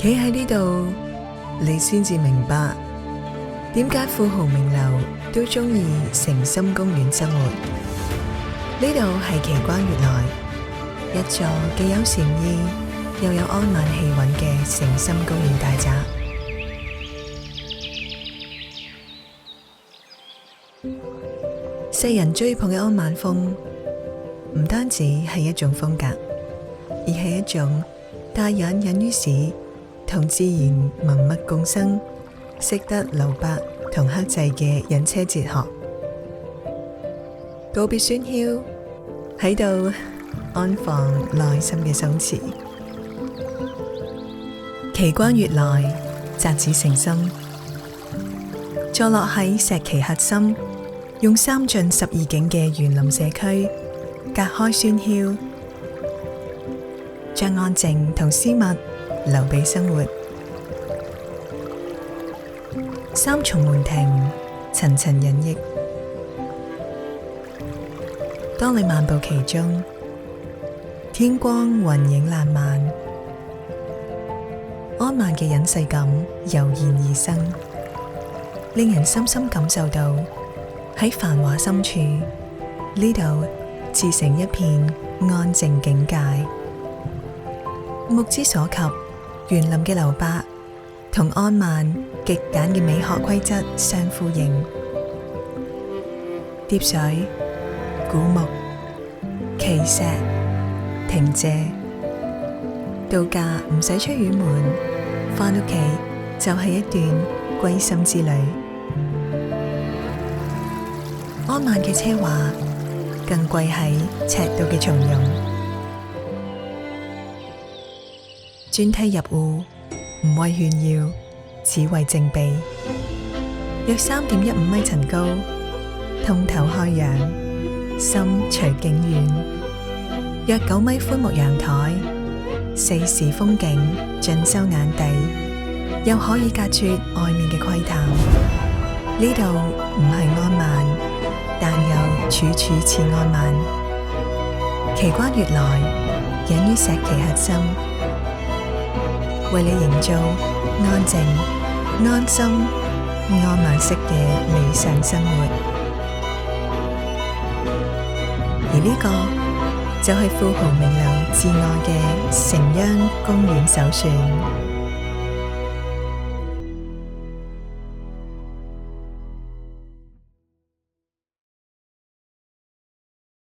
企喺呢度，你先至明白點解富豪名流都鍾意誠心公園生活。呢度係奇關悅來，一座既有禪意又有安晚氣韻嘅誠心公園大宅。世人追捧嘅安晚風，唔單止係一種風格，而係一種帶隱於市，同自然文物共生，識得留白同克制嘅隱車哲學。告別喧囂，喺度安放內心嘅鬆弛。奇關悅來，宅址誠心，坐落喺石岐核心，用三進十二景嘅園林社區隔開喧囂，將安靜同私密留俾生活。三重門庭，層層隱逸。當你漫步其中，天光雲影爛漫，安晚嘅隱世感油然而生，令人深深感受到喺繁華深處，呢度自成一片安靜境界。目之所及，園林嘅留白同安晚極簡嘅美學規則相呼應。疊水、古木、奇石、亭榭，度假唔使出遠門，返屋企就係一段歸心之旅。安晚嘅奢華，更貴喺尺度嘅從容。磚梯入戶，唔為炫耀，只為靜避。約3.15米層高，通透開揚，心隨景遠。約9米寬木陽台，四時風景盡收眼底，又可以隔絕外面嘅窺探。呢度唔係安晚，但又處處似安晚。奇關悅來，隱於石岐核心，為你營造安靜、安心、安晚式嘅理想生活。而呢個就係富豪名流至愛嘅城央公園首選。